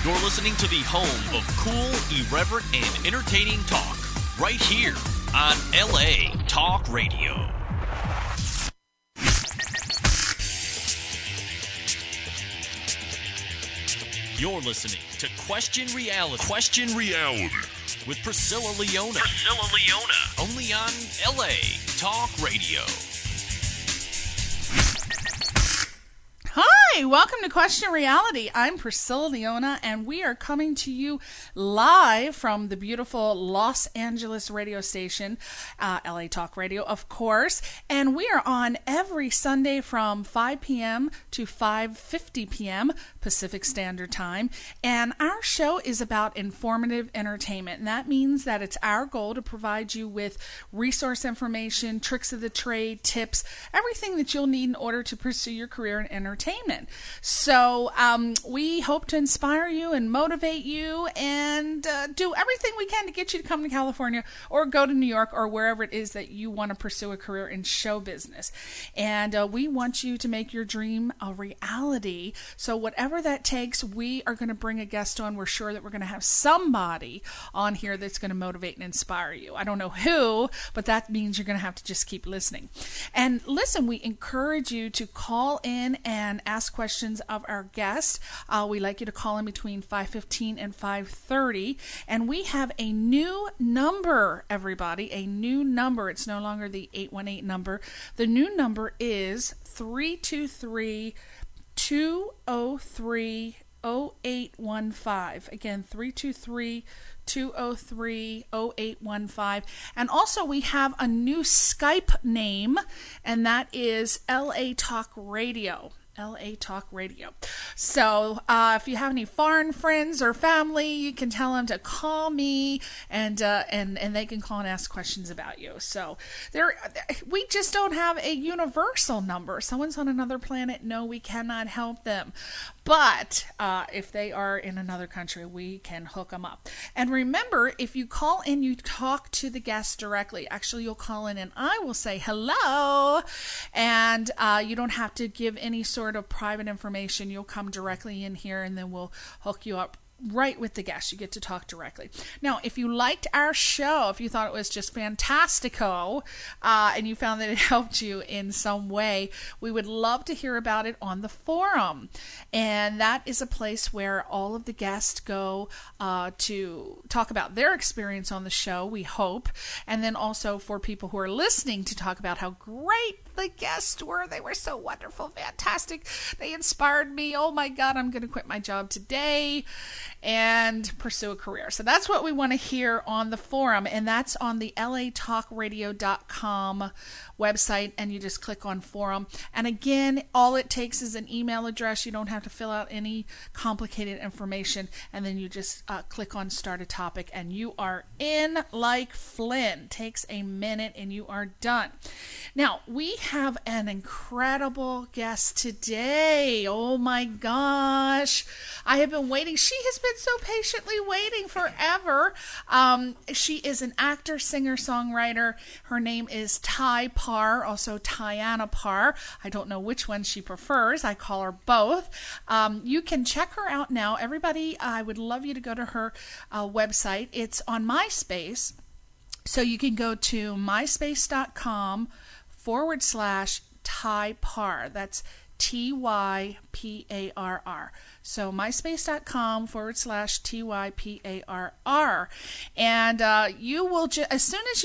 You're listening to the home of cool, irreverent, and entertaining talk. Right here on LA Talk Radio. You're listening to Question Reality with Priscilla Leona. Only on LA Talk Radio. Hi, welcome to Question Reality. I'm Priscilla Leona, and we are coming to you live from the beautiful Los Angeles radio station, LA Talk Radio, of course. And we are on every Sunday from 5 p.m. to 5:50 p.m. Pacific Standard Time. And our show is about informative entertainment. And that means that it's our goal to provide you with resource information, tricks of the trade, tips, everything that you'll need in order to pursue your career in entertainment. So we hope to inspire you and motivate you and do everything we can to get you to come to California or go to New York or wherever it is that you want to pursue a career in show business. And we want you to make your dream a reality. So whatever that takes, we are going to bring a guest on. We're sure that we're going to have somebody on here that's going to motivate and inspire you. I don't know who, but that means you're going to have to just keep listening. And listen, we encourage you to call in and ask questions of our guest. We like you to call in between 5:15 and 5:30. And we have a new number, everybody, a new number. It's no longer the 818 number. The new number is 323-203-0815. Again, 323-203-0815. And also we have a new Skype name, and that is LA Talk Radio. LA Talk Radio. So if you have any foreign friends or family, you can tell them to call me, and they can call and ask questions about you. So we just don't have a universal number. Someone's on another planet, no, we cannot help them. But if they are in another country, we can hook them up. And remember, if you call in, you talk to the guest directly. Actually, you'll call in and I will say hello, and you don't have to give any sort of private information. You'll come directly in here, and then we'll hook you up right with the guest. You get to talk directly. Now, if you liked our show, if you thought it was just fantastico, and you found that it helped you in some way, we would love to hear about it on the forum. And that is a place where all of the guests go to talk about their experience on the show, we hope. And then also for people who are listening to talk about how great the guests were. They were so wonderful, fantastic. They inspired me. Oh my God, I'm going to quit my job today and pursue a career. So that's what we want to hear on the forum, and that's on the latalkradio.com website, and you just click on forum. And again, all it takes is an email address. You don't have to fill out any complicated information, and then you just click on start a topic, and you are in like Flynn. Takes a minute and you are done. Now, we have an incredible guest today. Oh my gosh. I have been waiting. She has been so patiently waiting forever. She is an actor, singer, songwriter. Her name is Ty Parr, also TYANA PARR. I don't know which one she prefers. I call her both. You can check her out now. Everybody, I would love you to go to her website. It's on MySpace. So you can go to myspace.com/Ty Parr. That's TYPARR. So myspace.com/TYPARR. And you will as soon as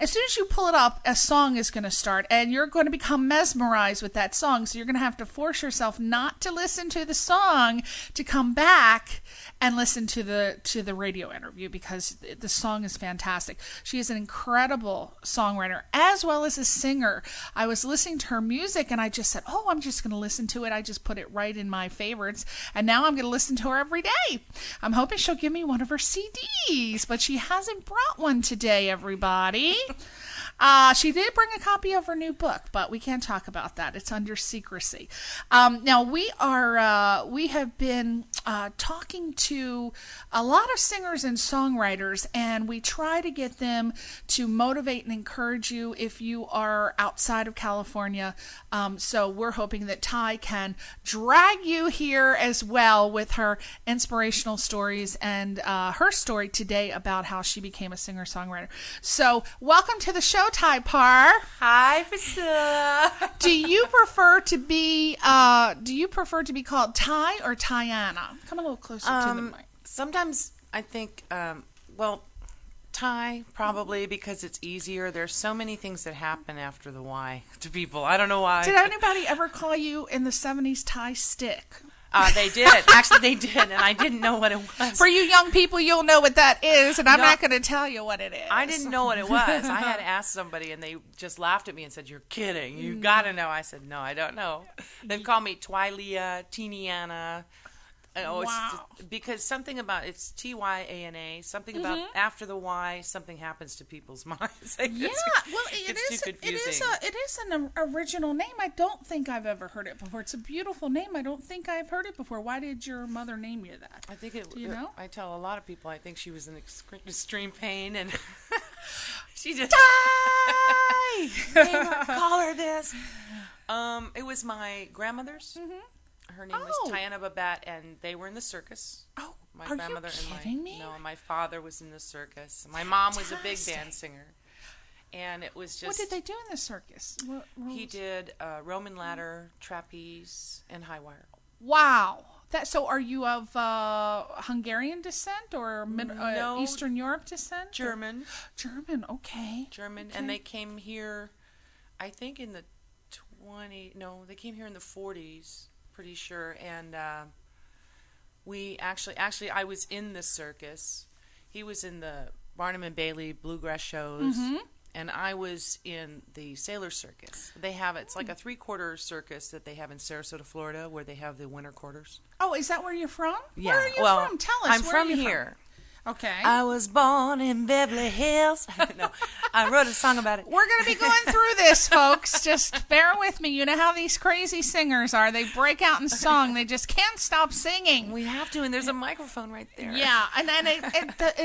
as soon as you pull it up, a song is going to start, and you're going to become mesmerized with that song. So you're going to have to force yourself not to listen to the song to come back and listen to the radio interview, because the song is fantastic. She is an incredible songwriter as well as a singer. I was listening to her music and I just said, oh, I'm just going to listen to it. I just put it right in my favorites, and now I'm going to listen to her every day. I'm hoping she'll give me one of her CDs, but she hasn't brought one today, everybody. She did bring a copy of her new book, but we can't talk about that. It's under secrecy. Now we have been talking to a lot of singers and songwriters, and we try to get them to motivate and encourage you if you are outside of California. So we're hoping that Ty can drag you here as well with her inspirational stories and her story today about how she became a singer-songwriter. So welcome to the show, Ty Parr. Hi, Priscilla. Do you prefer to be called Ty or TYANA? Come a little closer to the mic. Sometimes I think, Ty, probably, because it's easier. There's so many things that happen after the Y to people. I don't know why. Did anybody ever call you in the 70s Ty Stick? They did. Actually, they did, and I didn't know what it was. For you young people, you'll know what that is, and I'm not going to tell you what it is. I didn't know what it was. I had asked somebody, and they just laughed at me and said, "You're kidding. You got to know." I said, "No, I don't know." They've called me Twylia, Teeniana. Oh, wow. It's because something about it's TYANA, something about after the Y, something happens to people's minds. Well, it is an original name. I don't think I've ever heard it before. It's a beautiful name. I don't think I've heard it before. Why did your mother name you that? I think it. Do you know? I tell a lot of people I think she was in extreme pain and she just call her this. It was my grandmother's. Her name was TYANA PARR, and they were in the circus. Oh, my are grandmother you kidding me? No, my father was in the circus. My mom was a big band singer, and it was just. What did they do in the circus? He did Roman ladder, trapeze, and high wire. Wow. So are you of Hungarian descent or No, Eastern Europe descent? German. German, okay. German, okay. And they came here, I think in the they came here in the 40s. Pretty sure, and we actually I was in the circus. He was in the Barnum and Bailey bluegrass shows, and I was in the sailor circus. It's like a 3-quarter circus that they have in Sarasota, Florida, where they have the winter quarters. Oh, is that where you're from? Yeah. Where are you from? Tell us. I'm from here. Okay. I was born in Beverly Hills. No, I wrote a song about it. We're going to be going through this, folks. Just bear with me. You know how these crazy singers are. They break out in song. They just can't stop singing. We have to, and there's a microphone right there. Yeah, and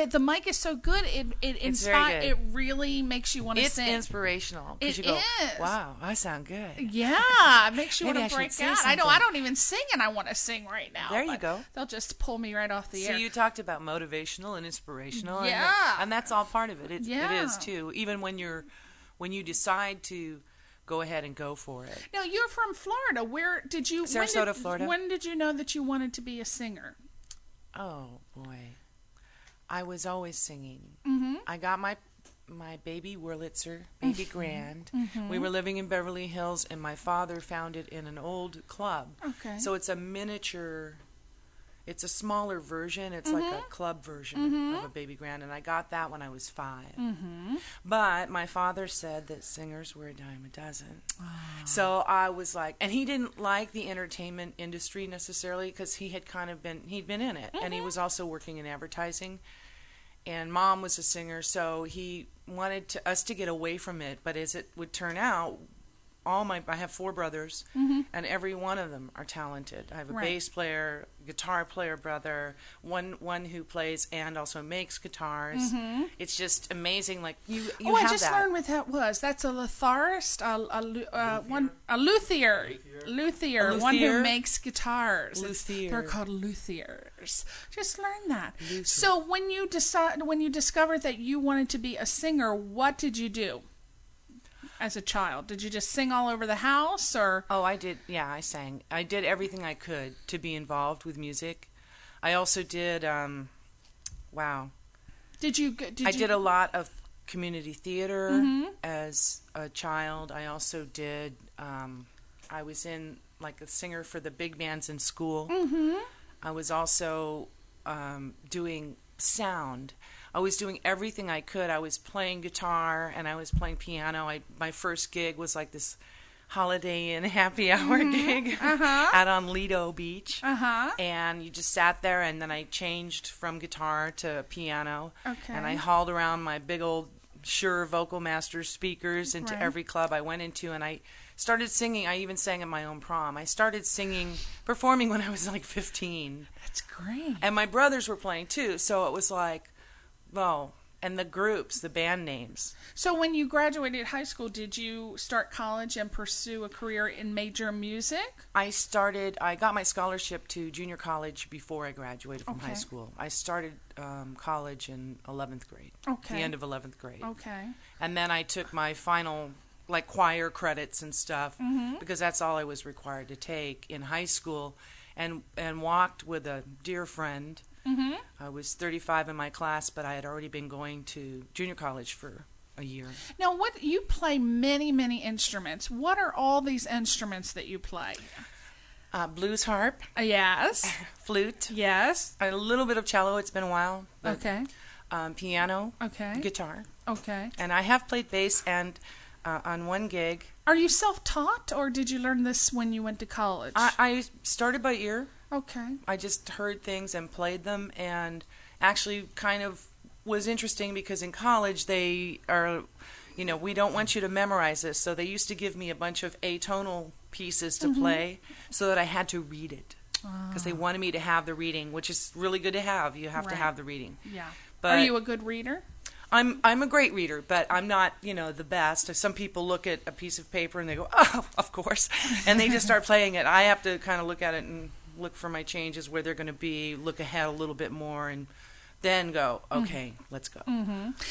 the mic is so good. It inspires. It really makes you want to sing. It's inspirational. It you go, is. Wow, I sound good. Yeah, it makes you want to break out. I know. I don't even sing, and I want to sing right now. There you go. They'll just pull me right off the air. So you talked about motivational and inspirational. Yeah. And that's all part of it. It is too. Even when you decide to go ahead and go for it. Now, you're from Florida. Where did you Sarasota, Florida. When did you know that you wanted to be a singer? Oh boy. I was always singing. I got my baby Wurlitzer, baby Grand. We were living in Beverly Hills, and my father found it in an old club. Okay. So it's a miniature. It's a smaller version. It's like a club version of a baby grand, and I got that when I was 5. But my father said that singers were a dime a dozen. Oh. So I was like, and he didn't like the entertainment industry necessarily because he'd been in it, and he was also working in advertising. And Mom was a singer, so he wanted us to get away from it. But as it would turn out, I have 4 brothers, and every one of them are talented. I have a bass player, guitar player brother, one who plays and also makes guitars. It's just amazing. Like you have that. I just learned what that was. That's a luthiarist, a luthier, one who makes guitars. Luthier. They're called luthiers. Just learned that. Luthier. So when you discovered that you wanted to be a singer, what did you do? As a child, did you just sing all over the house, or? Oh, I did. Yeah, I sang. I did everything I could to be involved with music. I also did. Wow. I did a lot of community theater as a child. I also did. I was in like a singer for the big bands in school. I was also doing sound. I was doing everything I could. I was playing guitar and I was playing piano. My first gig was like this Holiday Inn happy hour gig out on Lido Beach. And you just sat there, and then I changed from guitar to piano. And I hauled around my big old Shure Vocal Masters speakers into every club I went into, and I started singing. I even sang at my own prom. I started performing when I was like 15. That's great. And my brothers were playing too, so it was like, well, and the groups, the band names. So when you graduated high school, did you start college and pursue a career in major music? I got my scholarship to junior college before I graduated from high school. I started college in 11th grade, the end of 11th grade. Okay. And then I took my final, like, choir credits and stuff, because that's all I was required to take in high school, and walked with a dear friend. I was 35 in my class, but I had already been going to junior college for a year. Now, you play many, many instruments. What are all these instruments that you play? Blues harp. Yes. Flute. Yes. A little bit of cello. It's been a while. Okay. Piano. Okay. Guitar. Okay. And I have played bass, and on one gig. Are you self-taught, or did you learn this when you went to college? I started by ear. Okay. I just heard things and played them, and actually kind of was interesting because in college they are, we don't want you to memorize this, so they used to give me a bunch of atonal pieces to play so that I had to read it, because they wanted me to have the reading, which is really good to have. You have to have the reading. Yeah. But are you a good reader? I'm a great reader, but I'm not, the best. Some people look at a piece of paper and they go, oh, of course, and they just start playing it. I have to kind of look at it and look for my changes, where they're going to be, look ahead a little bit more, and then go, okay, let's go.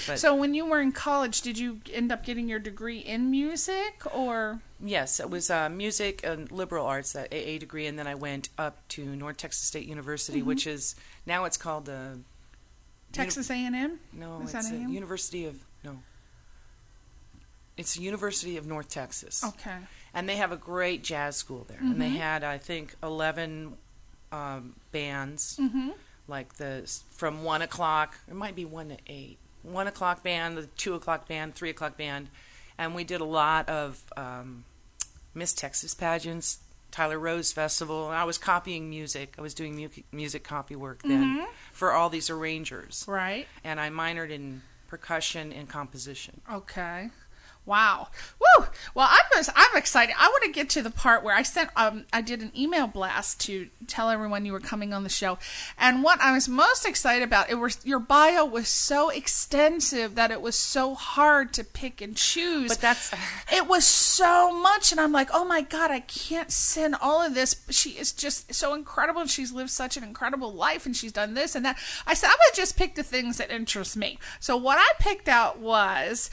But, so when you were in college, did you end up getting your degree in music, or? Yes, it was music and liberal arts, that AA degree, and then I went up to North Texas State University, which is, now it's called the... Texas A&M? No, Is it's that a A&M? University of... No. It's the University of North Texas. Okay. And they have a great jazz school there. And they had, I think, 11 bands, like from 1 o'clock, it might be 1 to 8. 1 o'clock band, the 2 o'clock band, 3 o'clock band. And we did a lot of Miss Texas pageants, Tyler Rose Festival. And I was copying music. I was doing music copy work then for all these arrangers. Right. And I minored in percussion and composition. Okay. Wow. Woo! Well, I'm excited. I want to get to the part where I did an email blast to tell everyone you were coming on the show. And what I was most excited about, your bio was so extensive that it was so hard to pick and choose. But it was so much, and I'm like, oh my God, I can't send all of this. She is just so incredible, and she's lived such an incredible life, and she's done this and that. I said, I'm going to just pick the things that interest me. So what I picked out was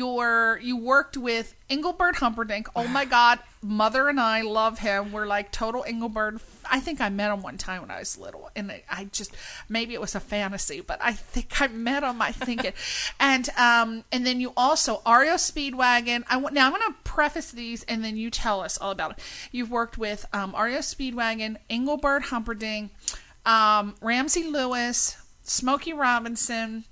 you worked with Engelbert Humperdinck. Oh my God, Mother and I love him. We're like total Engelbert. I think I met him one time when I was little, and maybe it was a fantasy, but I think I met him. I think it, and then you also REO Speedwagon. Now I'm going to preface these, and then you tell us all about it. You've worked with REO Speedwagon, Engelbert Humperdinck, Ramsey Lewis, Smokey Robinson.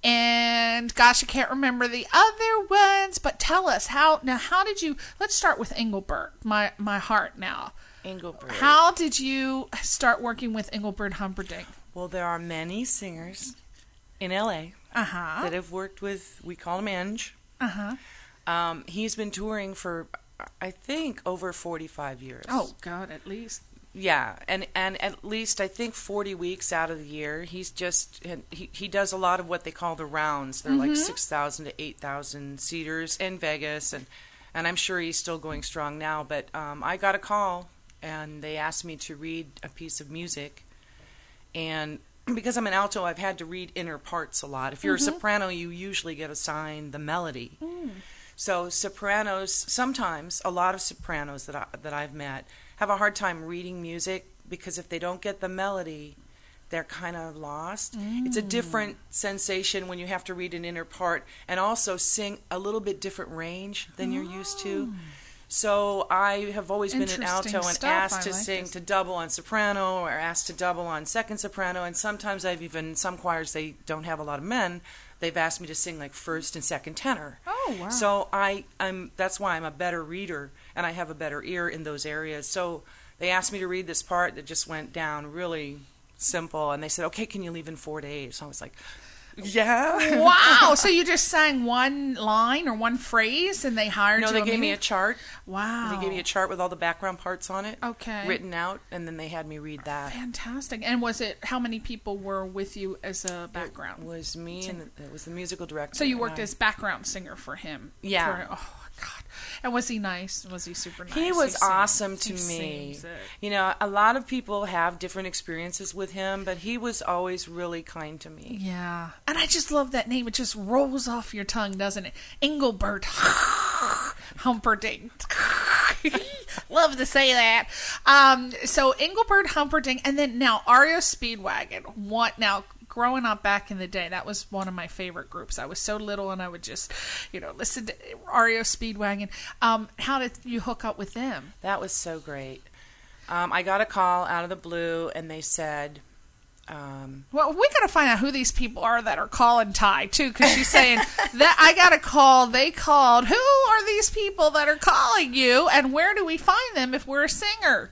And gosh, I can't remember the other ones, but tell us how did you, let's start with Engelbert, my heart now. Engelbert. How did you start working with Engelbert Humperdinck? Well, there are many singers in LA that have worked with, we call him Eng. He's been touring for, I think, over 45 years. Oh, God, at least. Yeah, and at least I think 40 weeks out of the year, he does a lot of what they call the rounds. They're like 6,000 to 8,000 seaters in Vegas, and I'm sure he's still going strong now. But I got a call, and they asked me to read a piece of music, and because I'm an alto, I've had to read inner parts a lot. If you're a soprano, you usually get assigned the melody. So sopranos, sometimes a lot of sopranos that I've met have a hard time reading music, because if they don't get the melody, they're kind of lost. It's a different sensation when you have to read an inner part and also sing a little bit different range than you're used to. So I have always been an alto and asked to sing to double on soprano, or asked to double on second soprano, and sometimes some choirs, they don't have a lot of men, they've asked me to sing like first and second tenor. Oh, wow. So that's why I'm a better reader, and I have a better ear in those areas. So they asked me to read this part that just went down really simple, and they said, okay, can you leave in 4 days? So I was like, Yeah. Wow. So you just sang one line or one phrase and they hired you? No, they gave me a chart. Wow. They gave me a chart with all the background parts on it. Okay. Written out, and then they had me read that. Fantastic. And was it, how many people were with you as a background? It was me, and it was the musical director. So you worked as background singer for him? Yeah. Oh, God. And was he nice? Was he super nice? He was awesome to me. Seems it. You know, a lot of people have different experiences with him, but he was always really kind to me. Yeah. And I just love that name. It just rolls off your tongue, doesn't it? Engelbert Humperdinck. Love to say that. So Engelbert Humperdinck, and then now REO Speedwagon. Now, growing up back in the day, that was one of my favorite groups. I was so little, and I would just, listen to REO Speedwagon. How did you hook up with them? That was so great. I got a call out of the blue, and they said... well, we got to find out who these people are that are calling Ty, too, because she's saying that I got a call, they called. Who are these people that are calling you, and where do we find them if we're a singer?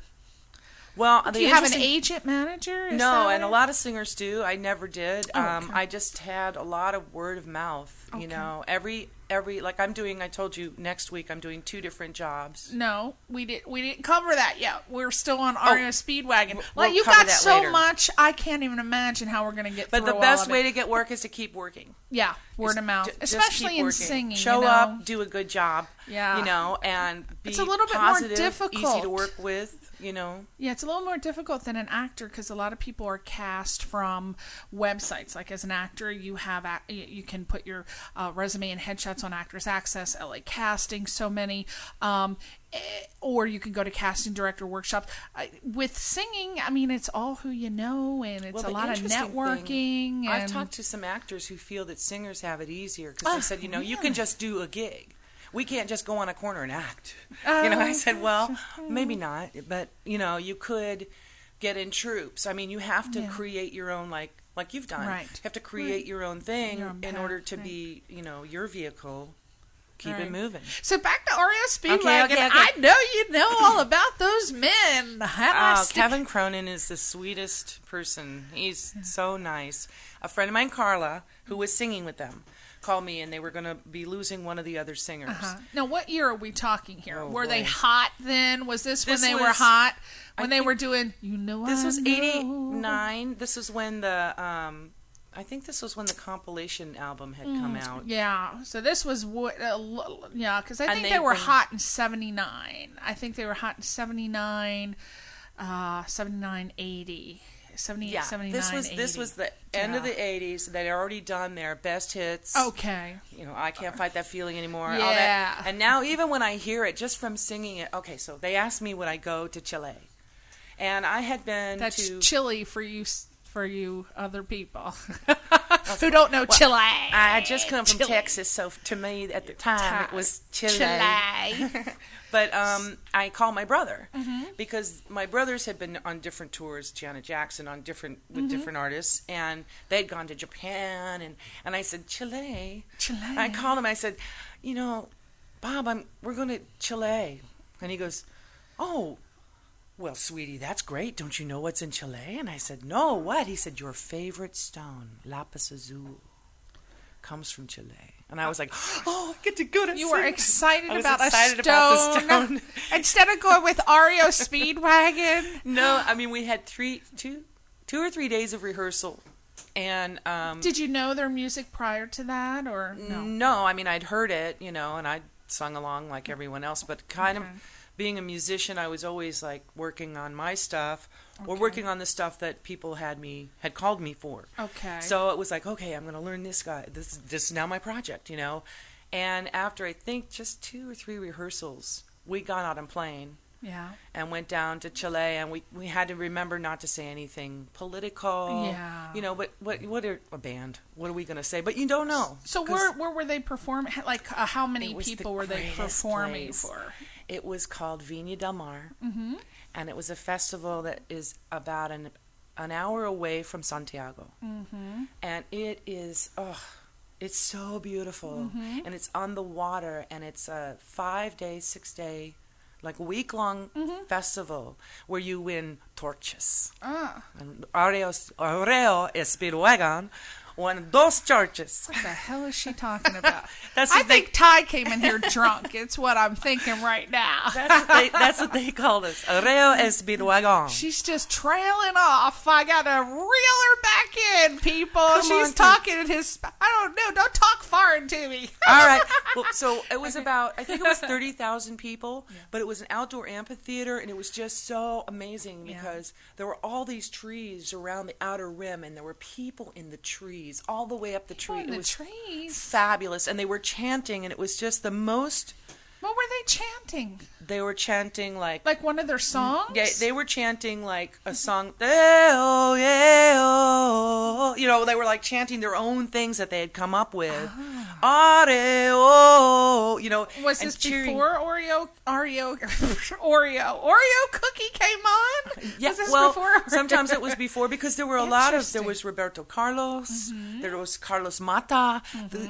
Well, do you have an agent manager? No, and a lot of singers do. I never did. Oh, okay. I just had a lot of word of mouth. Okay. You know, every like I told you next week I'm doing 2 different jobs. No, we didn't cover that yet. We're still on REO Speedwagon. We'll you cover got that so later. much, I can't even imagine how we're going to get through But the all best of way it. to get work is to keep working. Yeah, word of mouth, Just especially keep in working. singing. Show up, do a good job. Yeah. You know, and be It's a little bit more positive, difficult. easy to work with. You know. Yeah, it's a little more difficult than an actor because a lot of people are cast from websites. Like as an actor, you can put your resume and headshots on Actors Access, LA Casting, so many. Or you can go to casting director workshops. With singing, I mean, it's all who you know, and it's a lot of networking. I've talked to some actors who feel that singers have it easier because they said, really? you can just do a gig. We can't just go on a corner and act. I said, well, maybe not, but, you could get in troops. I mean, you have to create your own, like you've done. Right. You have to create your own thing in order to be, your vehicle. Keep it moving. So back to REO Speedwagon. Okay. I know you know all about those men. Kevin Cronin is the sweetest person. He's so nice. A friend of mine, Carla, who was singing with them, called me, and they were going to be losing one of the other singers. Now, what year are we talking here? Oh, were boy. they hot then? Was this when they were was- hot? When I they were think doing, This was I know. 89. This was when the... I think this was when the compilation album had come out. Yeah, so this was because I And think they've they were been- hot in 79. I think they were hot in 79, 79, 80. 78, Yeah, 79, this was the end of the 80s. They'd already done their best hits. Okay. I Can't Fight That Feeling Anymore. Yeah. All that. And now even when I hear it, just from singing it, okay, so they asked me would I go to Chile. And I had been That's to... chilly for you other people who don't know Chile. I had just come from Texas, so to me at the time it was Chile. But I called my brother because my brothers had been on different tours, Janet Jackson with different artists, and they'd gone to Japan, and I said Chile. I called him. I said, Bob, we're going to Chile, and he goes, oh. Well, sweetie, that's great. Don't you know what's in Chile? And I said, no, what? He said, your favorite stone, lapis azul, comes from Chile. And I was like, oh, I get to go to You were excited about the stone. Instead of going with REO Speedwagon. No, I mean, we had two or three days of rehearsal. And did you know their music prior to that, or no? No, I mean, I'd heard it, and I'd sung along like everyone else, but kind of... Being a musician, I was always like working on my stuff or working on the stuff that people had called me for. Okay. So it was like, okay, I'm going to learn this guy. This is now my project, And after I think just 2 or 3 rehearsals, we got on a plane. Yeah. And went down to Chile, and we had to remember not to say anything political. Yeah. But what are a band? What are we going to say? But you don't know. So where were they performing? Like how many people were they performing for? It was called Viña del Mar, and it was a festival that is about an hour away from Santiago. And it is, it's so beautiful, and it's on the water, and it's a 5-day, 6-day, like week-long festival where you win torches. Ah. And Oreo Speedwagon won dos torches. What the hell is she talking about? I think Ty came in here drunk. It's what I'm thinking right now. That's what they called us. Oreo Speedwagon. She's just trailing off. I gotta reel her back in, people. She's on, talking in his. I don't know. Don't talk foreign to me. All right. Well, so it was about, I think it was 30,000 people, but it was an outdoor amphitheater, and it was just so amazing because there were all these trees around the outer rim, and there were people in the trees all the way up the tree. In it the was trees. fabulous, and they were chanting, and it was just the most. What were they chanting? They were chanting like one of their songs? Yeah, they were chanting like a song. Oh, yeah, oh. You know, they were like chanting their own things that they had come up with. Oreo, you know. Was this cheering. before Oreo cookie came on? Yeah, was this well, before sometimes it was before because there were a lot of. There was Roberto Carlos. There was Carlos Mata.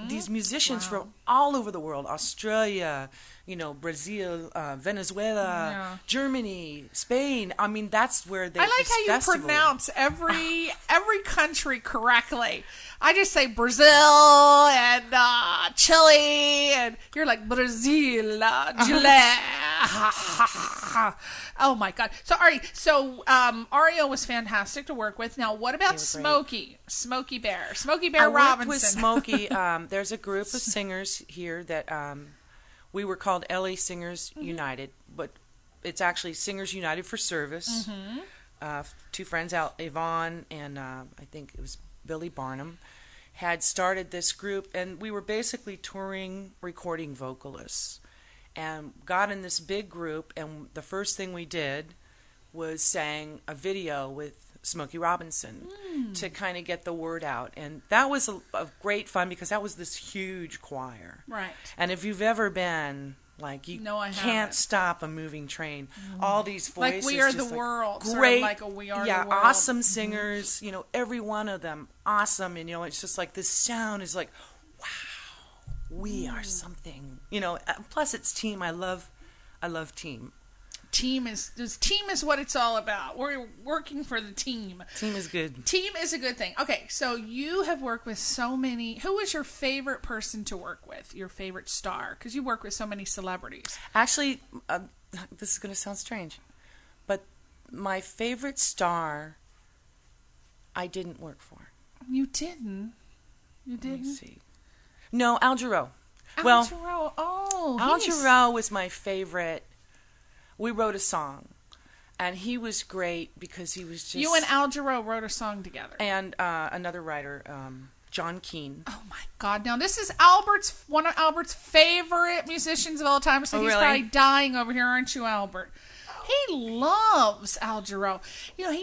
These musicians from all over the world, Australia. You know, Brazil, Venezuela, Germany, Spain. I mean, that's where they. I like how you pronounce every country correctly. I just say Brazil and Chile, and you're like Brazil, Chile. Oh my God! So Oreo was fantastic to work with. Now, what about Smokey Bear I Robinson? worked with Smokey. There's a group of singers here that. We were called LA Singers United, but it's actually Singers United for Service. Two friends, Yvonne and I think it was Billy Barnum, had started this group, and we were basically touring, recording vocalists, and got in this big group, and the first thing we did was sang a video with Smokey Robinson to kind of get the word out. And that was a great fun because that was this huge choir. Right. And if you've ever been, like, you can't stop a moving train. All these voices. Like We Are the World. Great. Sort of like a We Are the World. Awesome singers. You know, every one of them awesome. And, you know, it's just like this sound is like, wow, we are something. You know, plus it's team. I love team. Team is what it's all about. We're working for the team. Team is good. Team is a good thing. Okay, so you have worked with so many. Who was your favorite person to work with? Your favorite star? Because you work with so many celebrities. Actually, this is going to sound strange, but my favorite star, I didn't work for. You didn't. You didn't. Let me see. No, Al Jarreau. Al Jarreau. Oh, Al Jarreau was my favorite. We wrote a song, and he was great because he was just... You and Al Jarreau wrote a song together. And another writer, John Keane. Oh, my God. Now, this is one of Albert's favorite musicians of all time. So he's probably dying over here, aren't you, Albert? He loves Al Jarreau. You know,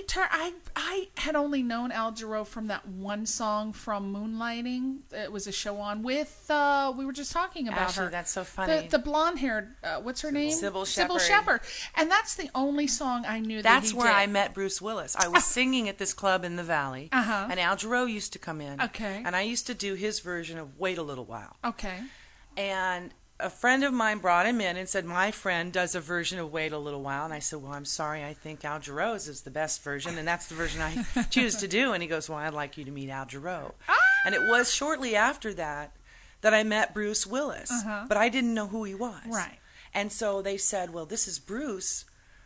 I had only known Al Jarreau from that one song from Moonlighting. It was a show on with, we were just talking about Ashley, her. That's so funny. The blonde-haired, what's her name? Sybil Shepherd. And that's the only song I knew That's he where did. I met Bruce Willis. I was singing at this club in the Valley, and Al Jarreau used to come in. Okay. And I used to do his version of Wait a Little While. Okay. And a friend of mine brought him in and said, my friend does a version of Wait a Little While. And I said, well, I'm sorry, I think Al Jarreau's is the best version, and that's the version I choose to do. And he goes, well, I'd like you to meet Al Jarreau. And it was shortly after that I met Bruce Willis, but I didn't know who he was. Right. And so they said, well, this is Bruce.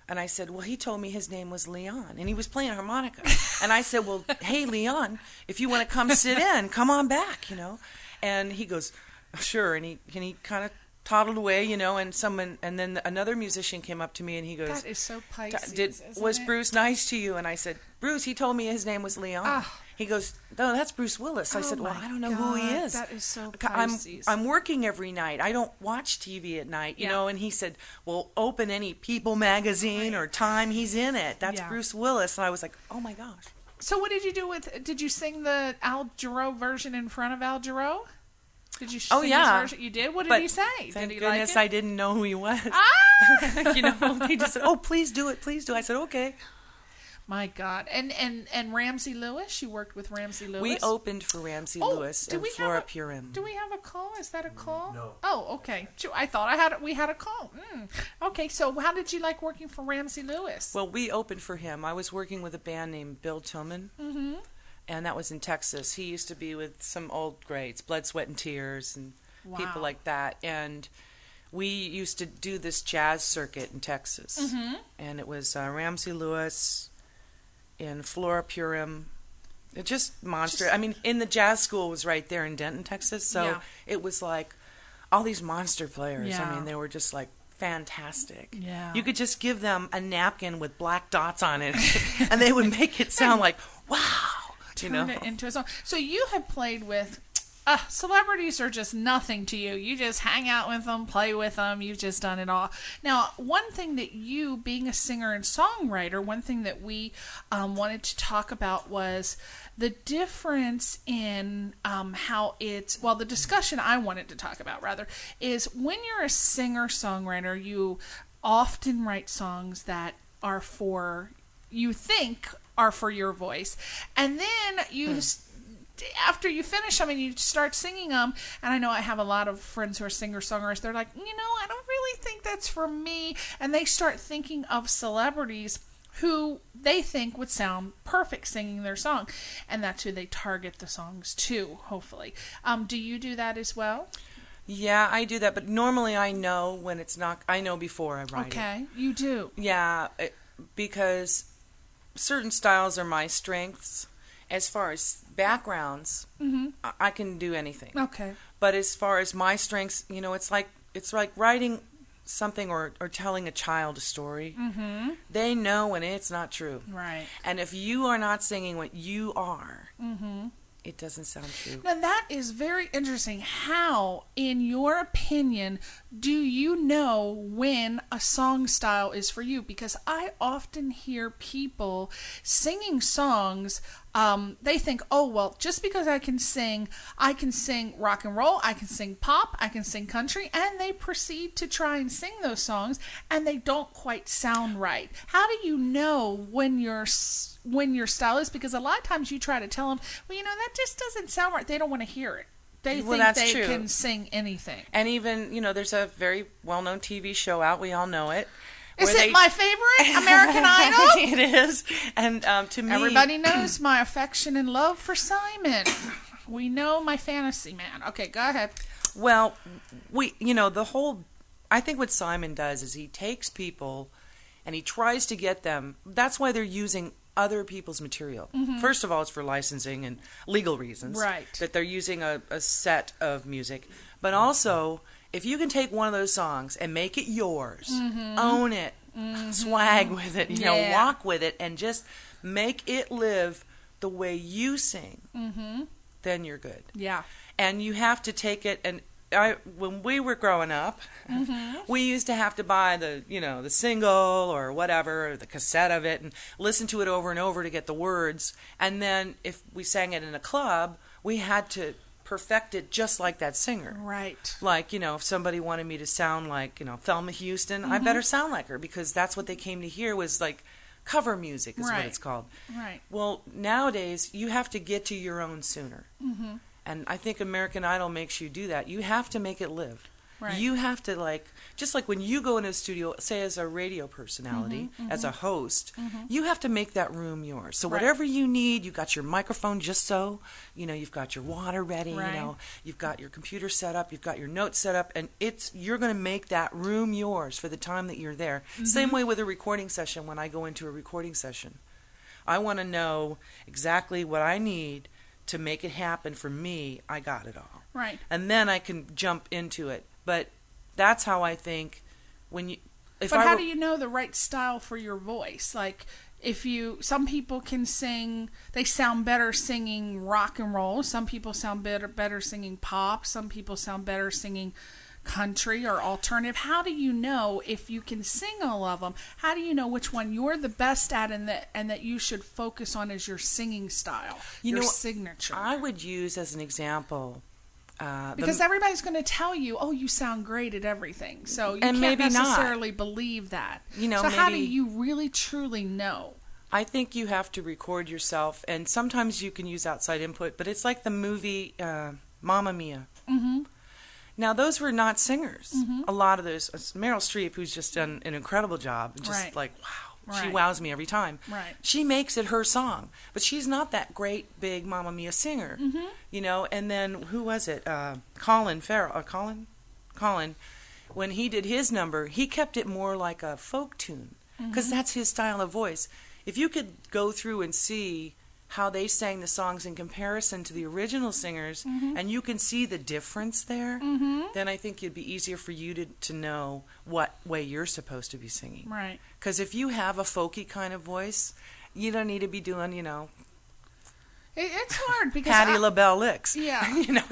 And I said, well, he told me his name was Leon, and he was playing harmonica. And I said, well, hey, Leon, if you want to come sit in, come on back, you know. And he goes, sure. And he kind of toddled away, you know, and then another musician came up to me and he goes, that is so Pisces, was Bruce nice to you? And I said, Bruce, he told me his name was Leon. He goes, no, that's Bruce Willis. I said, well, I don't know who he is. That is so Pisces. I'm working every night. I don't watch TV at night, you know. And he said, well, open any People magazine or Time, he's in it. That's Bruce Willis. And I was like, oh my gosh. So what did you do did you sing the Al Jarreau version in front of Al Jarreau? Did you sing his version? You did? What did he say? Thank did he goodness like it? I didn't know who he was. You know, he just said, oh, please do it. Please do it. I said, okay. My God. And Ramsey Lewis? You worked with Ramsey Lewis? We opened for Ramsey Lewis and Flora Purim. Do we have a call? Is that a call? No. Oh, okay. I thought we had a call. Okay, so how did you like working for Ramsey Lewis? Well, we opened for him. I was working with a band named Bill Tillman, and that was in Texas. He used to be with some old greats, Blood, Sweat, and Tears, and people like that. And we used to do this jazz circuit in Texas, and it was Ramsey Lewis in Flora Purim. It just monster. I mean, in the jazz school was right there in Denton, Texas, so it was like all these monster players. I mean, they were just like fantastic. Yeah. You could just give them a napkin with black dots on it, and they would make it sound like, wow. Turn it into a song. So you have played with celebrities are just nothing to you. You just hang out with them, play with them. You've just done it all. Now, one thing that you, being a singer and songwriter, one thing that we wanted to talk about was the difference in how it's, well, the discussion I wanted to talk about, rather, is when you're a singer-songwriter, you often write songs that are for, you think are for your voice. And then you after you finish them and you start singing them, and I know I have a lot of friends who are singer-songwriters, they're like, I don't really think that's for me. And they start thinking of celebrities who they think would sound perfect singing their song. And that's who they target the songs to, hopefully. Do you do that as well? Yeah, I do that, but normally I know when it's not, I know before I write it. Okay, you do. Yeah, because certain styles are my strengths. As far as backgrounds, I can do anything. Okay. But as far as my strengths, it's like writing something or telling a child a story. They know when it's not true. Right. And if you are not singing what you are, it doesn't sound true. Now that is very interesting. How, in your opinion, do you know when a song style is for you? Because I often hear people singing songs, they think, oh, well, just because I can sing rock and roll, I can sing pop, I can sing country, and they proceed to try and sing those songs, and they don't quite sound right. How do you know when your style is? Because a lot of times you try to tell them, well, that just doesn't sound right. They don't want to hear it. They think they can sing anything. And even, there's a very well-known TV show out. We all know it. Is it my favorite, American Idol? It is. And to me... Everybody knows my affection and love for Simon. We know my fantasy man. Okay, go ahead. Well, I think what Simon does is he takes people and he tries to get them... That's why they're using other people's material. First of all, it's for licensing and legal reasons. Right. That they're using a set of music. But also, if you can take one of those songs and make it yours, own it, swag with it, walk with it, and just make it live the way you sing, then you're good. Yeah. And you have to take it, and when we were growing up, we used to have to buy the single or whatever, or the cassette of it, and listen to it over and over to get the words. And then if we sang it in a club, we had to perfect it just like that singer. Right. Like, if somebody wanted me to sound like, Thelma Houston, I better sound like her, because that's what they came to hear was like cover music is what it's called. Right. Well, nowadays, you have to get to your own sooner. And I think American Idol makes you do that. You have to make it live. Right. You have to, just like when you go into a studio, say as a radio personality, as a host, you have to make that room yours. So whatever you need, you've got your microphone just so, you've got your water ready, you've got your computer set up, you've got your notes set up, and you're going to make that room yours for the time that you're there. Same way with a recording session. When I go into a recording session, I want to know exactly what I need to make it happen for me. I got it all. Right. And then I can jump into it. But that's how I think when you... How do you know the right style for your voice? Like, some people can sing, they sound better singing rock and roll. Some people sound better singing pop. Some people sound better singing country or alternative. How do you know if you can sing all of them? How do you know which one you're the best at and that you should focus on as your singing style, your signature? I would use as an example... because everybody's going to tell you, oh, you sound great at everything. So you can't maybe necessarily believe that. So how do you really truly know? I think you have to record yourself, and sometimes you can use outside input, but it's like the movie Mamma Mia. Mm-hmm. Now, those were not singers. Mm-hmm. A lot of those, Meryl Streep, who's just done an incredible job, just Right. like, wow, she Right. wows me every time. Right. She makes it her song, but she's not that great big Mamma Mia singer, Mm-hmm. you know. And then, who was it? Colin Farrell. Colin, when he did his number, he kept it more like a folk tune, because that's his style of voice. If you could go through and see how they sang the songs in comparison to the original singers, and you can see the difference there, then I think it'd be easier for you to know what way you're supposed to be singing. Right. Because if you have a folky kind of voice, you don't need to be doing, It's hard because Patti LaBelle licks. Yeah.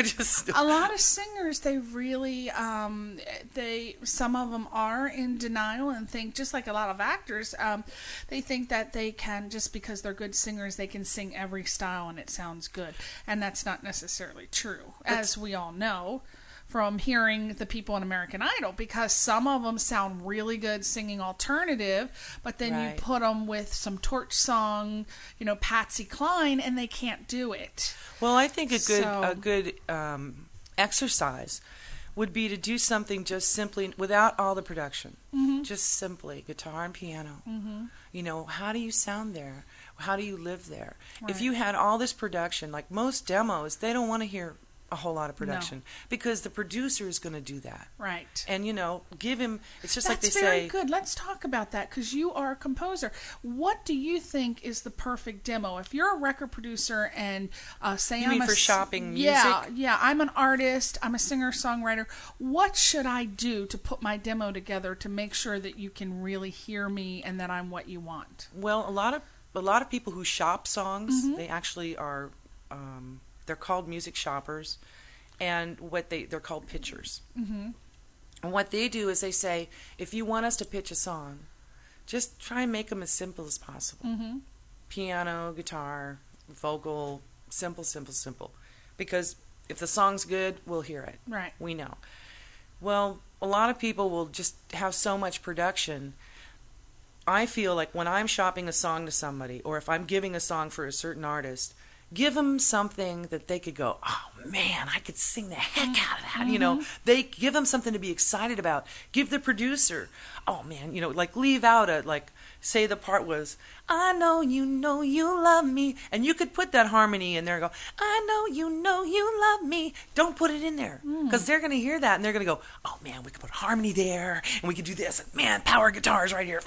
Just a lot of singers, they really, some of them are in denial and think, just like a lot of actors, they think that they can, just because they're good singers, they can sing every style and it sounds good. And that's not necessarily true, as we all know from hearing the people in American Idol, because some of them sound really good singing alternative, but then you put them with some torch song, Patsy Cline, and they can't do it. Well, I think a good exercise would be to do something just simply without all the production, just simply guitar and piano. How do you sound there? How do you live there? Right. If you had all this production, like most demos, they don't want to hear a whole lot of production, because the producer is going to do that. Right. And, give him, it's just like they That's very say. good. Let's talk about that, because you are a composer. What do you think is the perfect demo? If you're a record producer and say You mean for shopping music? Yeah, I'm an artist, I'm a singer-songwriter. What should I do to put my demo together to make sure that you can really hear me and that I'm what you want? Well, a lot of people who shop songs, they actually are they're called music shoppers, and they're called pitchers. And what they do is they say, if you want us to pitch a song, just try and make them as simple as possible. Piano, guitar, vocal, simple. Because if the song's good, we'll hear it. Right. We know. Well, a lot of people will just have so much production. I feel like when I'm shopping a song to somebody, or if I'm giving a song for a certain artist, give them something that they could go, oh man, I could sing the heck out of that. They give them something to be excited about. Give the producer, oh man, leave out say the part was, I know you love me. And you could put that harmony in there and go, I know you love me. Don't put it in there. Because they're going to hear that and they're going to go, oh man, we could put harmony there and we could do this. And man, power guitars right here.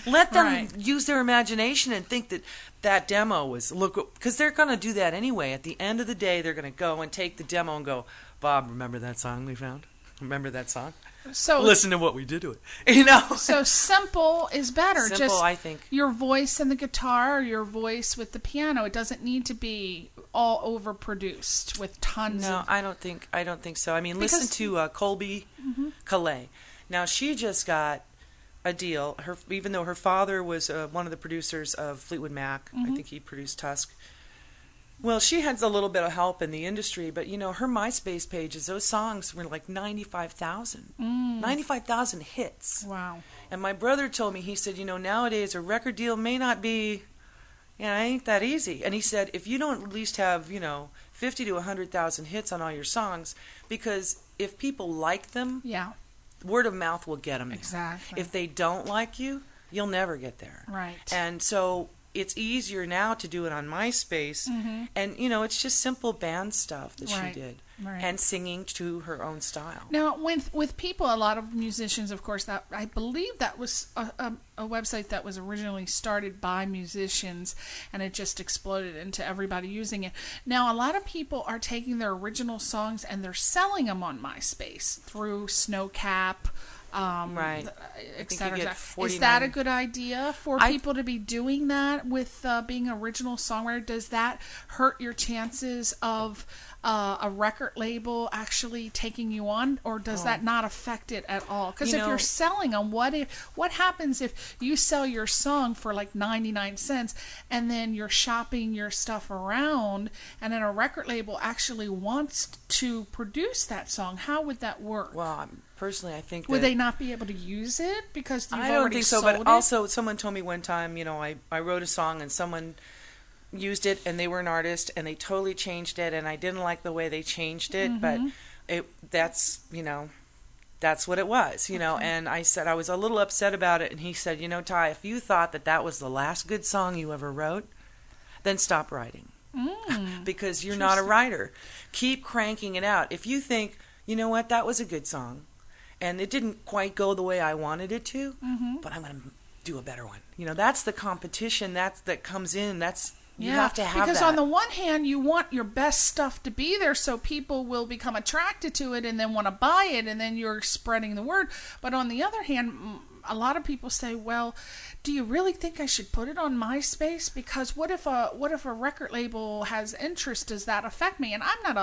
Let them use their imagination and think that demo was, because they're going to do that anyway. At the end of the day, they're going to go and take the demo and go, Bob, remember that song we found? Remember that song? So listen to what we did to it. So simple is better. Simple, just I think. Your voice and the guitar, or your voice with the piano. It doesn't need to be all overproduced with tons of... No, I don't think so. I mean, listen to Colby Calais. Now, she just got a deal. Even though her father was one of the producers of Fleetwood Mac, I think he produced Tusk. Well, she had a little bit of help in the industry, but her MySpace pages, those songs were like 95,000. 95,000 hits. Wow. And my brother told me, he said, nowadays a record deal may not be, it ain't that easy. And he said, if you don't at least have, 50 to 100,000 hits on all your songs, because if people like them, word of mouth will get them. Exactly. If they don't like you, you'll never get there. Right. And so it's easier now to do it on MySpace, and it's just simple band stuff that she did, and singing to her own style. Now, with people, a lot of musicians, of course, that I believe that was a website that was originally started by musicians, and it just exploded into everybody using it. Now, a lot of people are taking their original songs and they're selling them on MySpace through Snowcap. Et cetera. Is that a good idea for people to be doing that with being an original songwriter? Does that hurt your chances of a record label actually taking you on, or does that not affect it at all? Because if you're selling them, what happens if you sell your song for like 99 cents and then you're shopping your stuff around and then a record label actually wants to produce that song? How would that work? Well, personally, I think would they not be able to use it because you've I don't already think so, sold but it? also someone told me one time, I wrote a song and someone used it and they were an artist and they totally changed it and I didn't like the way they changed it, but that's what it was, and I said I was a little upset about it, and he said, Ty, if you thought that was the last good song you ever wrote, then stop writing. Because you're not a writer. Keep cranking it out. If you think, that was a good song and it didn't quite go the way I wanted it to, but I'm going to do a better one. That's the competition that comes in. You have to have because that. on the one hand, you want your best stuff to be there so people will become attracted to it and then want to buy it, and then you're spreading the word. But on the other hand, a lot of people say, well, do you really think I should put it on MySpace? Because what if a record label has interest? Does that affect me? And I'm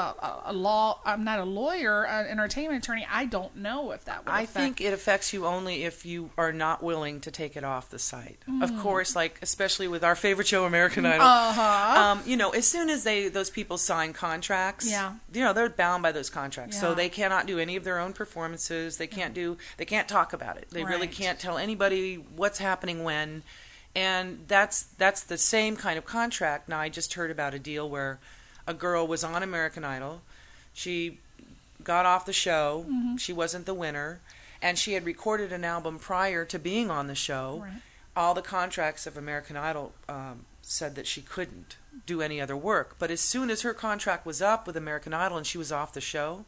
not a lawyer, an entertainment attorney. I don't know if that would affect. I think it affects you only if you are not willing to take it off the site. Of course, especially with our favorite show, American Idol. As soon as those people sign contracts, they're bound by those contracts. So they cannot do any of their own performances. They can't talk about it. They really can't tell anybody what's happening when, and that's the same kind of contract. Now, I just heard about a deal where a girl was on American Idol. She got off the show. She wasn't the winner, and she had recorded an album prior to being on the show. All the contracts of American Idol said that she couldn't do any other work. But as soon as her contract was up with American Idol and she was off the show,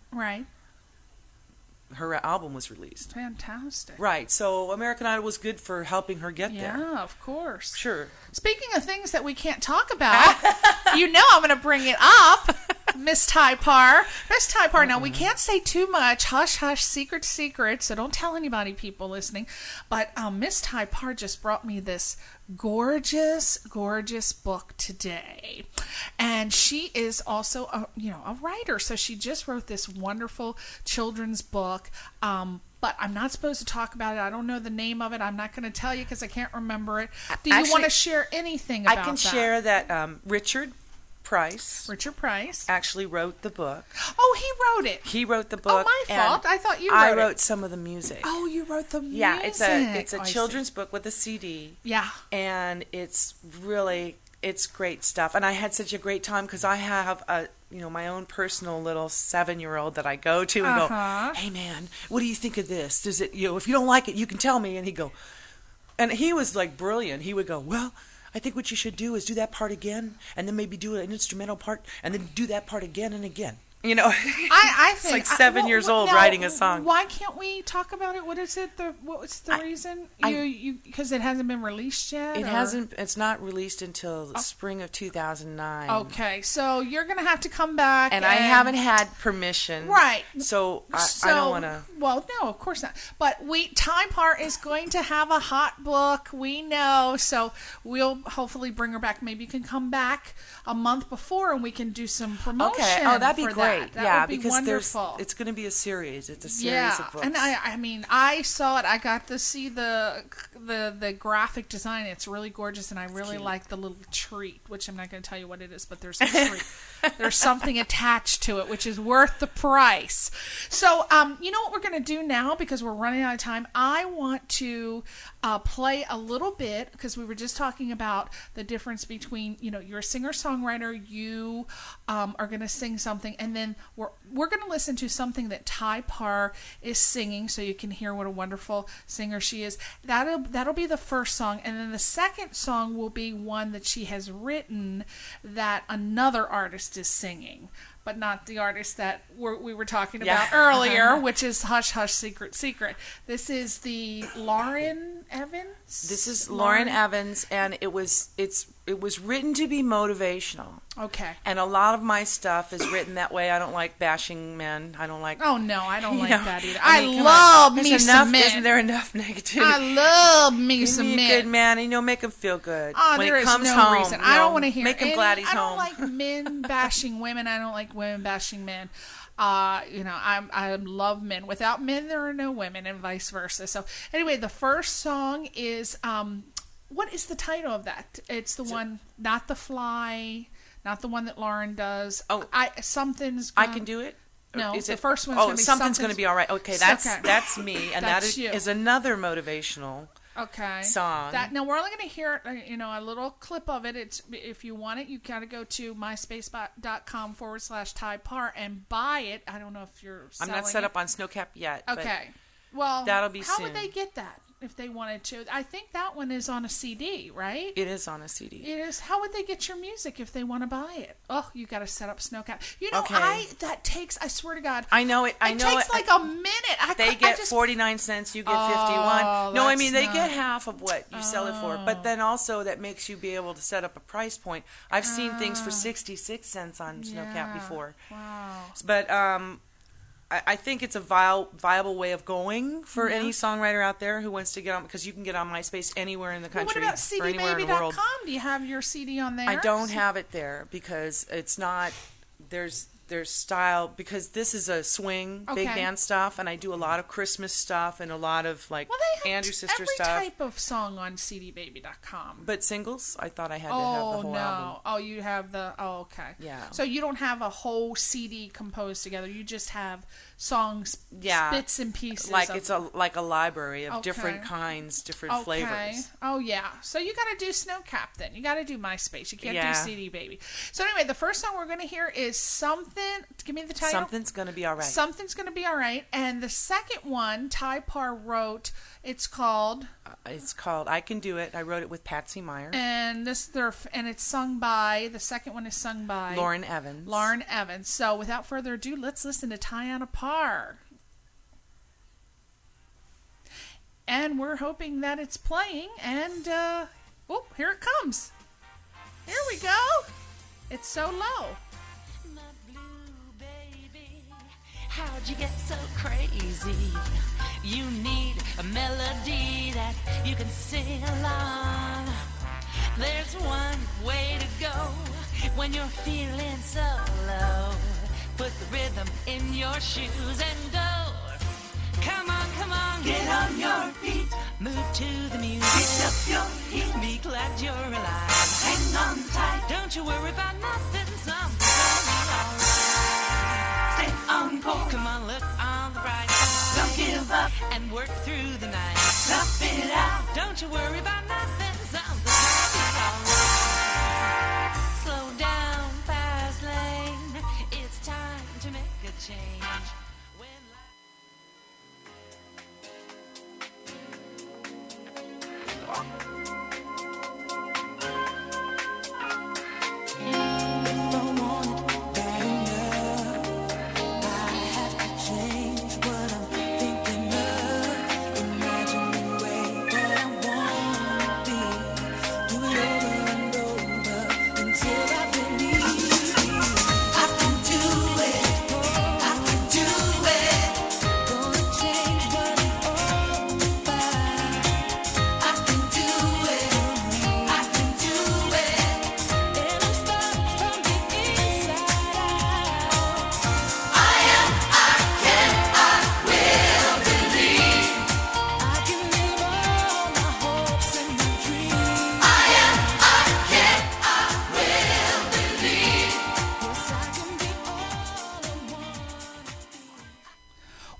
her album was released. Fantastic. Right. So American Idol was good for helping her get there. Yeah, of course. Sure. Speaking of things that we can't talk about, I'm going to bring it up. Miss Ty Parr. Miss Ty Parr, now we can't say too much. Hush, hush, secret, so don't tell anybody, people listening. But Miss Ty Parr just brought me this gorgeous, gorgeous book today. And she is also a writer. So she just wrote this wonderful children's book. But I'm not supposed to talk about it. I don't know the name of it. I'm not going to tell you because I can't remember it. Do you want to share anything about that? I can share that Richard Price actually wrote the book. Oh, he wrote it. He wrote the book. Oh, my fault. I thought you wrote it. I wrote some of the music. Oh, you wrote the music. Yeah, it's a children's book with a CD. Yeah. And it's great stuff. And I had such a great time because I have my own personal little 7-year-old that I go to and go, hey man, what do you think of this? Does it, if you don't like it, you can tell me. And he'd go, and he was like brilliant. He would go, well, I think what you should do is do that part again, and then maybe do an instrumental part, and then do that part again and again. I think it's like 7 years old writing a song. Why can't we talk about it? What is it? What's the reason? Because it hasn't been released yet. It hasn't. It's not released until the spring of 2009. Okay, so you're gonna have to come back. And I haven't had permission. Right. So I don't want to. Well, no, of course not. But Ty Parr is going to have a hot book. We know. So we'll hopefully bring her back. Maybe you can come back a month before and we can do some promotion. Okay. Oh, that'd be great. That would be because wonderful. It's going to be a series. It's a series of books. And I saw it. I got to see the graphic design. It's really gorgeous, and I really like the little treat, which I'm not going to tell you what it is, but there's a treat. There's something attached to it, which is worth the price. So, you know what we're going to do now, because we're running out of time? I want to play a little bit, because we were just talking about the difference between, you're a singer-songwriter, you are going to sing something, and then we're going to listen to something that Ty Parr is singing, so you can hear what a wonderful singer she is. That'll be the first song, and then the second song will be one that she has written that another artist is singing, but not the artist that we were talking about earlier, which is Hush Hush Secret. This is the Lauren Evans. This is Lauren Evans, and it was written to be motivational. Okay. And a lot of my stuff is written that way. I don't like bashing men. I don't like. Oh no, I don't like that either. I mean, love me some men. Isn't there enough negativity? I love me some men. Good man, make him feel good. Oh, when there he comes is no home, reason. I don't want to hear. Make him glad he's home. I don't like men bashing women. I don't like like women bashing men. I love men. Without men, there are no women, and vice versa. So anyway, the first song is what is the title of that? It's the one, not The Fly, not the one that Lauren does. Oh, something's. I Can Do It. No, is the it, fir's one's going to be something's going to be all right. Okay, that's me, and that's that is another motivational. Okay. Song. Now we're only going to hear, a little clip of it. It's, if you want it, you gotta go to myspace.com/Ty Parr and buy it. I don't know if you're selling I'm not set up on Snowcap yet. Okay. Well, that'll be how soon. would they get that if they wanted to? I think that one is on a CD, right? It is on a CD. It is. How would they get your music if they want to buy it? Oh, you got to set up Snowcap. Okay. I swear to God. I know it. It takes like a minute. They get 49 cents. You get 51. No, I mean, they get half of what you sell it for. But then also that makes you be able to set up a price point. I've seen things for 66 cents on Snowcap before. Wow. But I think it's a viable way of going for any songwriter out there who wants to get on, because you can get on MySpace anywhere in the country. Well, what about or anywhere in the world. cdbaby.com? Do you have your CD on there? I don't have it there because it's not, there's style, because this is a swing, big band stuff, and I do a lot of Christmas stuff and a lot of like Andrew Sister stuff. Every type of song on cdbaby.com. But singles, I thought I had to have the whole album. Oh, you have the, okay. Yeah. So you don't have a whole CD composed together. You just have songs, bits and pieces. Like it's like a library of different kinds, different flavors. Oh, yeah. So you got to do Snowcap then. You got to do MySpace. You can't do CD Baby. So anyway, the first song we're going to hear is Something. Give me the title. Something's Gonna Be Alright. Something's Gonna Be Alright. And the second one, Ty Parr wrote. It's called I Can Do It. I wrote it with Patsy Meyer. And it's sung by, the second one is sung by Lauren Evans. So without further ado, let's listen to TYANA PARR. And we're hoping that it's playing, and here it comes. Here we go. It's so low. How'd you get so crazy? You need a melody that you can sing along. There's one way to go when you're feeling so low. Put the rhythm in your shoes and go. Come on, get on your feet. Move to the music. Pick up your heat. Be glad you're alive. Hang on tight. Don't you worry about nothing. Something's gonna be alright. Stay on course. Come on, look on the bright side. Don't give up and work through the night. Tough it out. Don't you worry about nothing. Something's gonna be alright. Slow down, fast lane. It's time to make a change.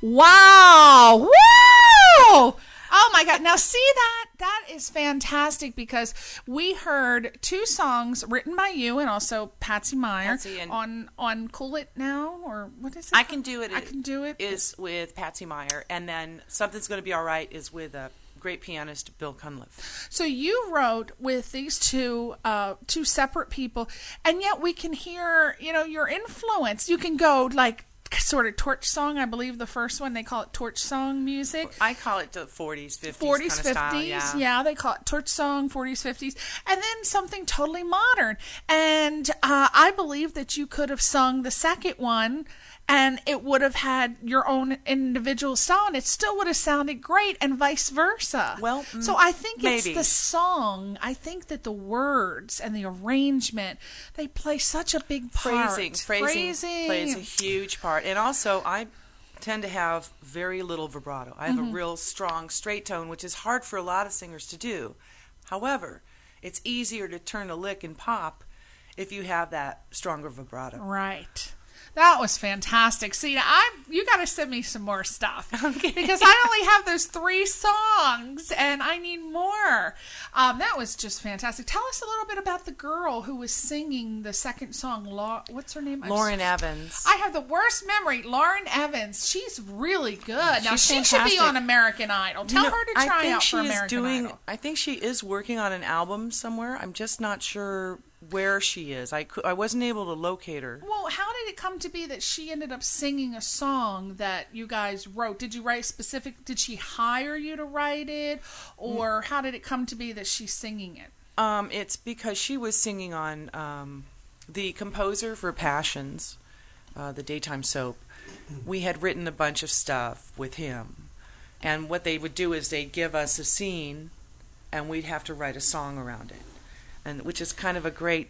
Wow! Woo! Oh my God! Now see that is fantastic, because we heard two songs written by you and also Patsy Meyer on Cool It Now, or what is it? I Can Do It. I Can Do It is with Patsy Meyer, and then Something's Gonna Be Alright is with a great pianist, Bill Cunliffe. So you wrote with these two separate people, and yet we can hear your influence. You can go like sort of torch song. I believe the first one, they call it torch song music. I call it the 40s, 50s, 40s, kind of 50s. Style, yeah, they call it torch song, 40s, 50s. And then something totally modern. And I believe that you could have sung the second one and it would have had your own individual song. It still would have sounded great, and vice versa. Well, so I think maybe. it's the song. I think that the words and the arrangement, they play such a big part. Phrasing plays a huge part. And also, I tend to have very little vibrato. I have a real strong straight tone, which is hard for a lot of singers to do. However, it's easier to turn a lick in pop if you have that stronger vibrato. Right. That was fantastic. See, you got to send me some more stuff. Okay. Because I only have those 3 songs, and I need more. That was just fantastic. Tell us a little bit about the girl who was singing the second song. What's her name? Lauren Evans. I have the worst memory. Lauren Evans. She's really good. Now, She's she fantastic. should be on American Idol. Tell her to try out for American Idol. I think she is working on an album somewhere. I'm just not sure where she is. I wasn't able to locate her. Well, how did it come to be that she ended up singing a song that you guys wrote? Did you write did she hire you to write it? Or how did it come to be that she's singing it? It's because she was singing on the composer for Passions, the daytime soap. We had written a bunch of stuff with him. And what they would do is they'd give us a scene, and we'd have to write a song around it. And which is kind of a great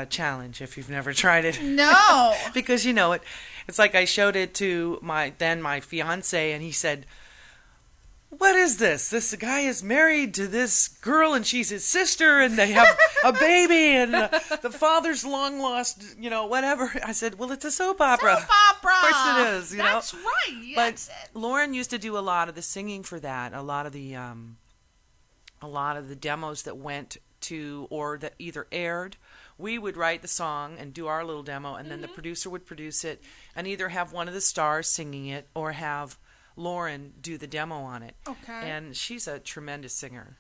challenge if you've never tried it. No. Because it's like I showed it to my fiance, and he said, "What is this? This guy is married to this girl, and she's his sister, and they have a baby, and the father's long lost, whatever." I said, "Well, it's a soap opera." Soap opera. Of course it is. That's right. But Lauren used to do a lot of the singing for that. A lot of the demos that went to, or that either aired, we would write the song and do our little demo, and then the producer would produce it and either have one of the stars singing it or have Lauren do the demo on it. Okay. And she's a tremendous singer.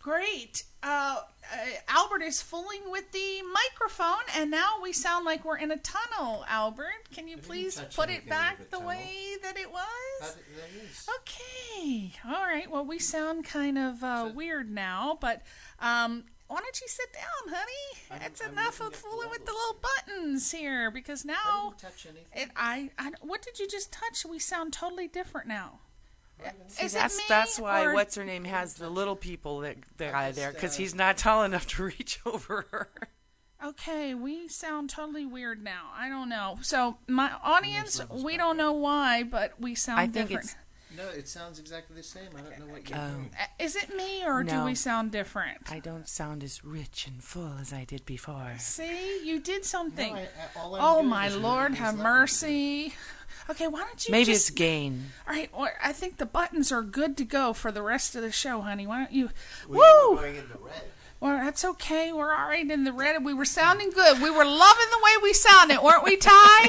Great. Albert is fooling with the microphone, and now we sound like we're in a tunnel. Albert, can you please put it back the way that it was? That is. Okay. All right. Well, we sound kind of weird now, but why don't you sit down, honey? It's enough of fooling with the little buttons here, because now I didn't touch anything. what did you just touch? We sound totally different now. See, Is it me, that's why or- what's her name has the little people that are there, because he's not tall enough to reach over her. Okay, we sound totally weird now. I don't know. So my audience, we don't know why, but we sound I think different. No, it sounds exactly the same. I don't know what you're doing. Is it me, or do No. we sound different? I don't sound as rich and full as I did before. See, you did something. No, all I'm Oh doing my is Lord, moving have these levers. mercy. Okay, why don't you Maybe just... it's gain. All right, well, I think the buttons are good to go for the rest of the show, honey. Why don't you... We Woo! were going in the red. Well, that's okay. We're all right in the red. We were sounding good. We were loving the way we sounded, weren't we, Ty?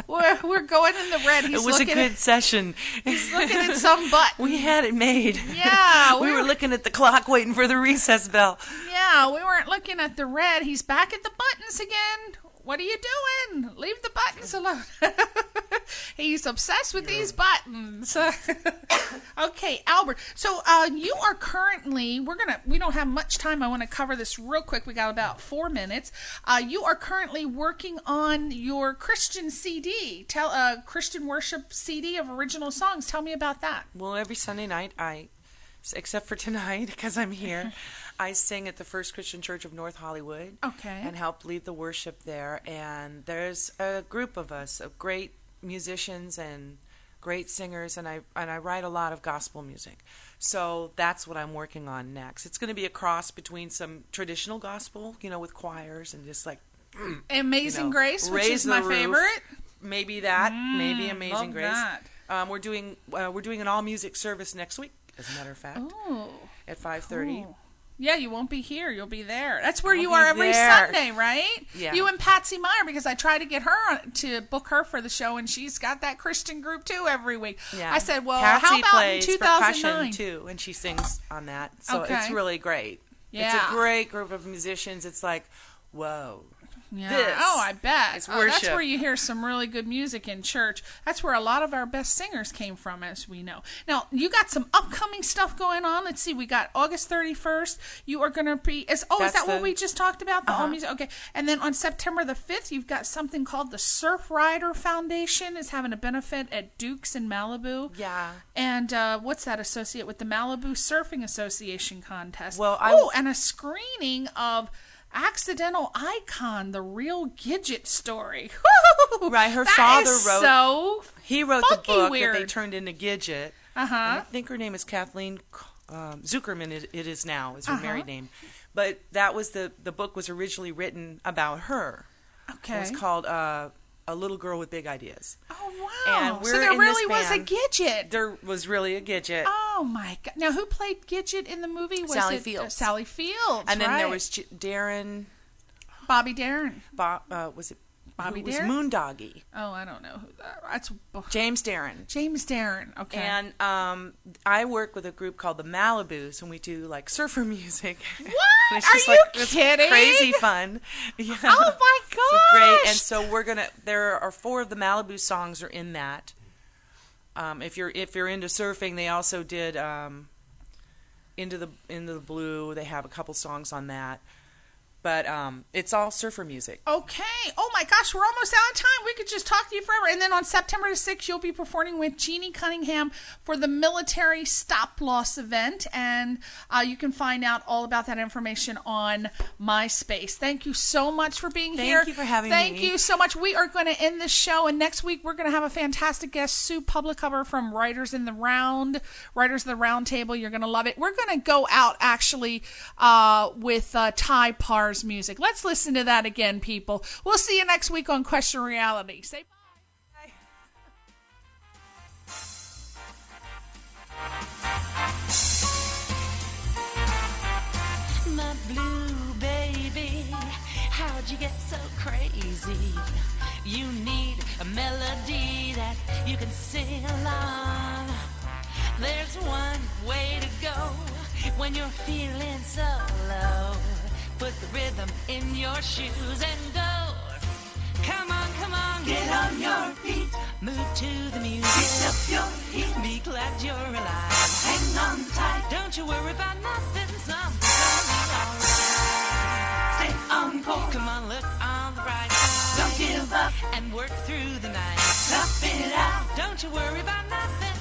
We're going in the red. It was a good session. He's looking at some button. We had it made. Yeah. We were looking at the clock waiting for the recess bell. Yeah, we weren't looking at the red. He's back at the buttons again. What are you doing? Leave the buttons alone. He's obsessed with these buttons. Okay, Albert. So you are currently, we don't have much time. I want to cover this real quick. We got about 4 minutes. You are currently working on your Christian CD, Christian worship CD of original songs. Tell me about that. Well, every Sunday night, except for tonight because I'm here, I sing at the First Christian Church of North Hollywood. Okay. And help lead the worship there. And there's a group of us, of great musicians and great singers, and I write a lot of gospel music. So that's what I'm working on next. It's going to be a cross between some traditional gospel, with choirs and just like Amazing Grace, which raise is my the roof. favorite. Maybe that, maybe Amazing love Grace. that. We're doing an all music service next week, as a matter of fact, Oh. at 5:30. Cool. Yeah, you won't be here. You'll be there. That's where I'll you be are every there. Sunday, right? Yeah. You and Patsy Meyer, because I try to get her to book her for the show, and she's got that Christian group too every week. Yeah. I said, well, Patsy how about in plays 2009? percussion too, and she sings on that. So Okay. it's really great. Yeah. It's a great group of musicians. It's like, whoa. Yeah. This Oh, I bet. is That's worship. where you hear some really good music in church. That's where a lot of our best singers came from, as we know. Now, you got some upcoming stuff going on. Let's see. We got August 31st. You are going to be... is that what we just talked about? The all music? Okay. And then on September the 5th, you've got something called the Surfrider Foundation is having a benefit at Duke's in Malibu. Yeah. And what's that associate with the Malibu Surfing Association contest? Well, and a screening of Accidental Icon, the real Gidget story. Right, her That father is wrote. He wrote the funky book weird. that they turned into Gidget. And I think her name is Kathleen Zuckerman. It is now. Is her married name, but that was the book was originally written about her. Okay. It was called A Little Girl with Big Ideas. Oh wow! And So we're there in really this was a band. Gidget. There was really a Gidget. Oh my God! Now who played Gidget in the movie? Was Sally it Fields. Sally Fields. And then there right. was Darren. Bobby Darin. Was it Bobby who was Darin? Moondoggy? Oh, I don't know who that. That's James Darren. James Darin. Okay. And I work with a group called the Malibus, and we do like surfer music. What? And it's Are just you it's kidding? Crazy fun. Yeah. Oh my gosh! So great. And so there are 4 of the Malibu songs are in that. If you're into surfing, they also did Into the Blue. They have a couple songs on that. But it's all surfer music. Okay. Oh my gosh, we're almost out of time. We could just talk to you forever. And then on September the 6th, you'll be performing with Jeannie Cunningham for the Military Stop Loss event. And you can find out all about that information on MySpace. Thank you so much for being here. Thank you for having me. Thank you so much. We are going to end this show. And next week, we're going to have a fantastic guest, Sue Publicover from Writers of the Round Table. You're going to love it. We're going to go out, actually, with Ty Parr's music. Let's listen to that again, people. We'll see you next week on Question Reality. Say bye. My blue baby, how'd you get so crazy? You need a melody that you can sing along. There's one way to go when you're feeling so low. Put the rhythm in your shoes and go. Come on, get on your feet. Move to the music. Pick up your heels. Be glad you're alive. Hang on tight. Don't you worry about nothing. Something's gonna be alright. Stay on course. Come on, look on the bright side. Don't give up and work through the night. Tough it out. Don't you worry about nothing.